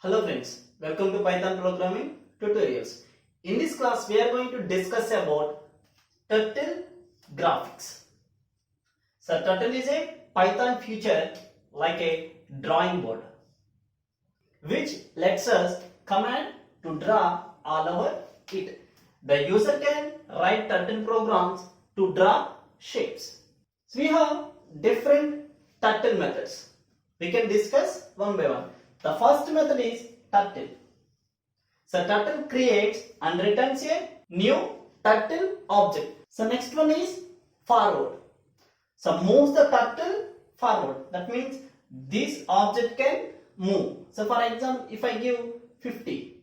Hello friends, welcome to Python programming tutorials. In this class we are going to discuss about turtle graphics. So turtle is a Python feature like a drawing board which lets us command to draw all over it. The user can write turtle programs to draw shapes. So we have different turtle methods. We can discuss one by one. The first method is turtle. So turtle creates and returns a new turtle object. So next one is forward. So moves the turtle forward. That means this object can move. So for example, if I give 50.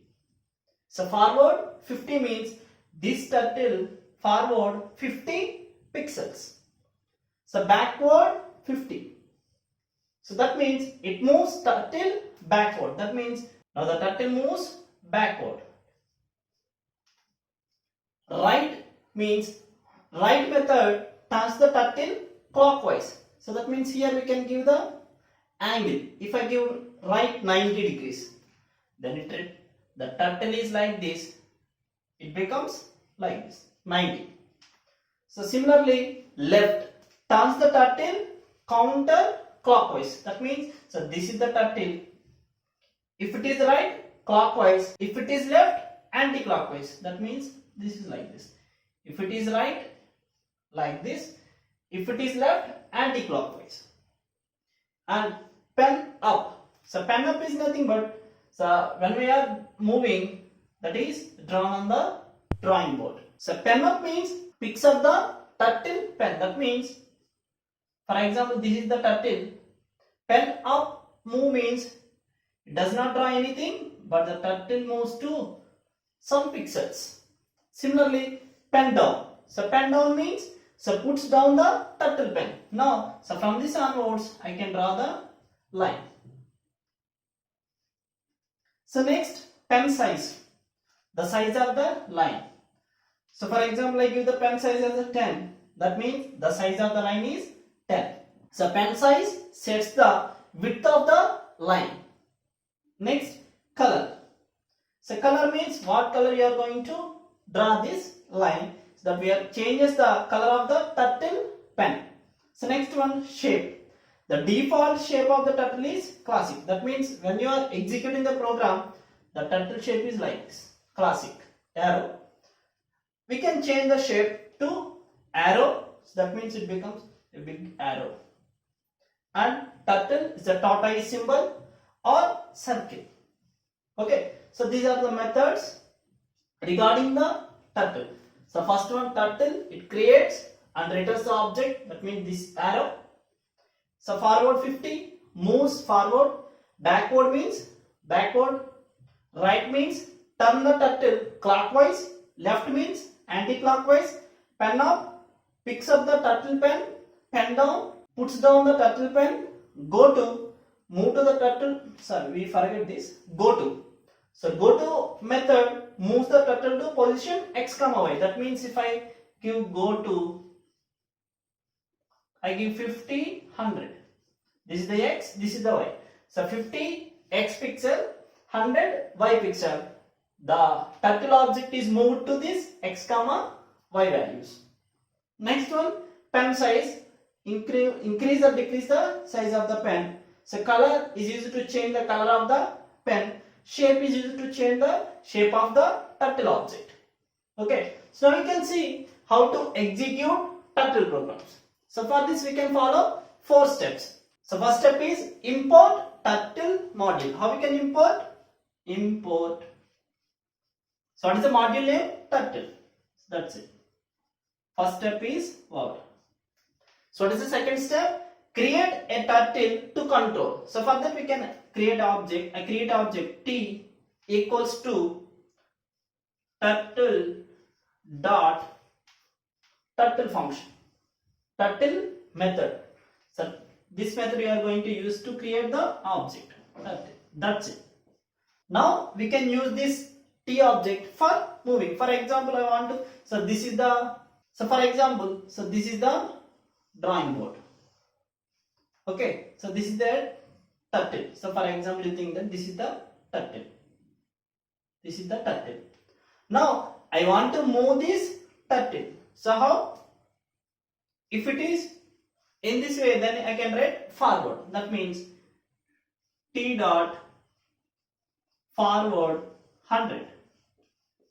So forward 50 means this turtle forward 50 pixels. So backward 50. So that means it moves turtle backward. That means now the turtle moves backward. Right means right method turns the turtle clockwise. So that means here we can give the angle. If I give right 90 degrees, then the turtle is like this. It becomes like this 90. So similarly left turns the turtle counter clockwise. That means so this is the turtle. If it is right, clockwise. If it is left, anti-clockwise. That means this is like this. If it is right, like this. If it is left, anti-clockwise. And pen up. So pen up is nothing but so when we are moving, that is drawn on the drawing board. So pen up means picks up the turtle pen. That means for example, this is the turtle. Pen up move means it does not draw anything, but the turtle moves to some pixels. Similarly, pen down. So pen down means so puts down the turtle pen. Now, so from this onwards, I can draw the line. So next, pen size. The size of the line. So for example, I give the pen size as a 10. That means the size of the line is 10. So pen size sets the width of the line. Next, color. So color means what color you are going to draw this line. So that we are changes the color of the turtle pen. So next one, shape. The default shape of the turtle is classic. That means when you are executing the program, the turtle shape is like this, classic, arrow. We can change the shape to arrow. So that means it becomes a big arrow. And turtle is a tortoise symbol or circle. Okay, so these are the methods regarding the turtle. So first one, turtle, it creates and returns the object. That means this arrow. So forward 50 moves forward. Backward means backward. Right means turn the turtle clockwise. Left means anti-clockwise. Pen up picks up the turtle pen. Pen down puts down the turtle pen. Go to move to the turtle. Sorry, we forget this. Go to. So go to method moves the turtle to position x comma y. That means if I give go to, I give 50, 100. This is the x, this is the y. So 50 x pixel, 100 y pixel. The turtle object is moved to this x comma y values. Next one, pen size. Increase or decrease the size of the pen. So color is used to change the color of the pen. Shape is used to change the shape of the turtle object. Okay, so now we can see how to execute turtle programs. So for this we can follow 4 steps. So first step is import turtle module. How we can import? Import. So what is the module name? Turtle. So that's it. First step is word. So what is the second step? Create a turtle to control. So for that we can create object. I create object t equals to turtle dot turtle function. Turtle method. So this method we are going to use to create the object. That's it. Now we can use this t object for moving. For example, I want to. So this is the. So for example, so this is the drawing board. Okay, so this is the turtle. So for example, you think that this is the turtle. This is the turtle. Now I want to move this turtle. So how? If it is in this way, then I can write forward. That means t dot forward 100.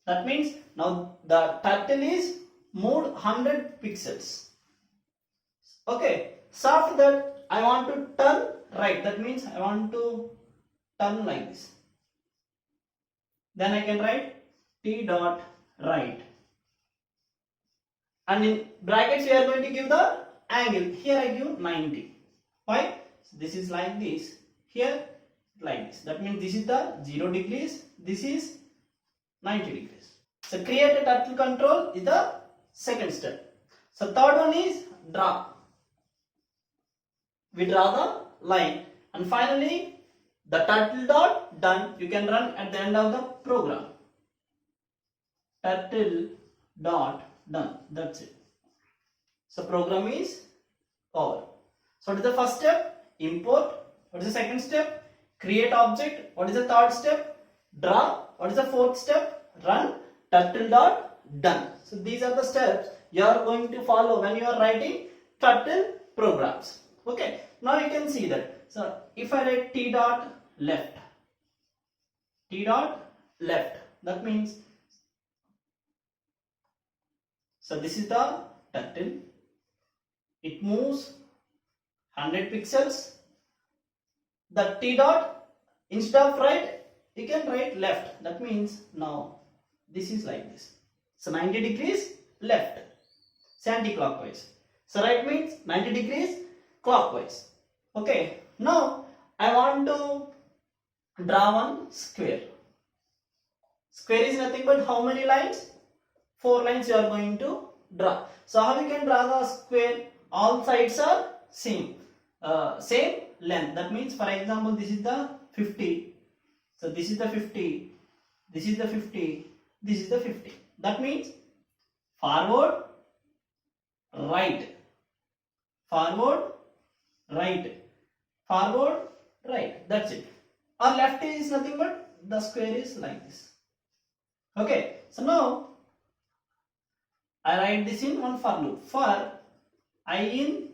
That means now the turtle is moved 100 pixels. Okay. So after that I want to turn right. That means I want to turn like this. Then I can write t dot right. And in brackets we are going to give the angle. Here I give 90. Why? So this is like this. Here like this. That means this is the 0 degrees. This is 90 degrees. So create a turtle control is the second step. So third one is draw. We draw the line, and finally the turtle dot done. You can run at the end of the program. Turtle dot done. That's it. So program is over. So what is the first step? Import. What is the second step? Create object. What is the third step? Draw. What is the fourth step? Run. Turtle dot done. So these are the steps you are going to follow when you are writing turtle programs. Okay. Now you can see that. So if I write t dot left, t dot left, that means, so this is the turtle. It moves 100 pixels. The t dot, instead of right, you can write left. That means now this is like this. So 90 degrees left, anti-clockwise. So right means 90 degrees clockwise. Okay. Now I want to draw one square. Square is nothing but how many lines? 4 lines you are going to draw. So how we can draw the square? All sides are same length. That means, for example, this is the 50. So this is the 50. This is the 50. This is the 50. That means forward, right, forward, right, forward, right. That's it. Or left is nothing but the square is like this. Okay. So now I write this in one for loop. For I in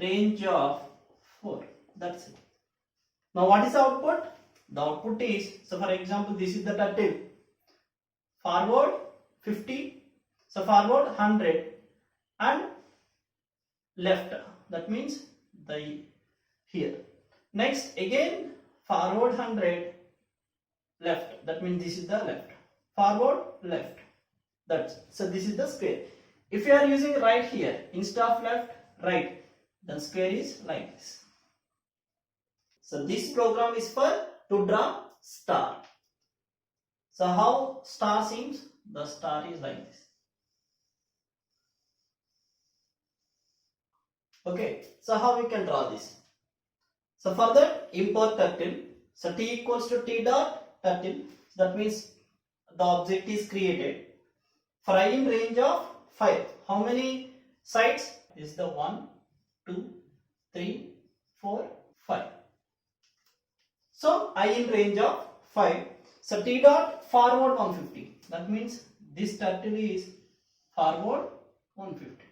range of 4. That's it. Now what is the output? The output is, so for example, this is the turtle. Forward 50. So forward 100 and left. That means the here. Next again forward 100, left. That means this is the left. Forward, left. That's, so this is the square. If you are using right here instead of left, right, then square is like this. So this program is for to draw star. So how star seems? The star is like this. Okay. So how we can draw this? So for that, import turtle. So t equals to t dot turtle. So that means the object is created. For I in range of 5. How many sides? This is the 1, 2, 3, 4, 5. So I in range of 5. So t dot forward 150. That means this turtle is forward 150.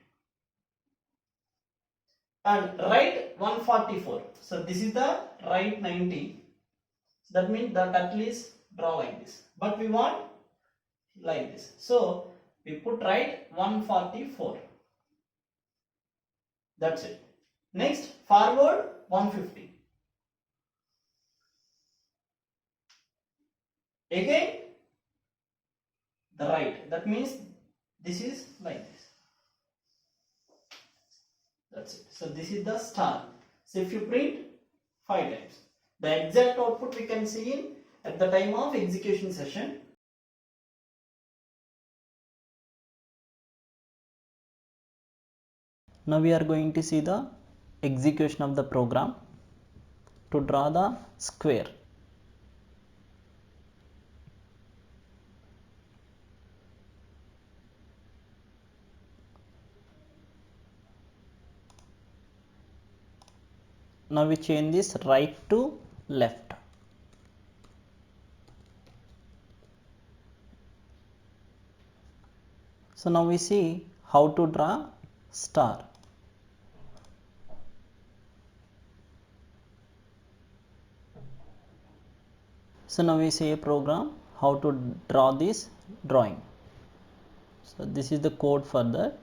And right 144. So this is the right 90. So that means the turtle is draw like this. But we want like this. So we put right 144. That's it. Next forward 150. Again the right. That means this is like this. That's it. So this is the star. So if you print 5 times, the exact output we can see in at the time of execution session. Now we are going to see the execution of the program to draw the square. Now we change this right to left. So now we see how to draw star. So now we see a program how to draw this drawing. So this is the code for that.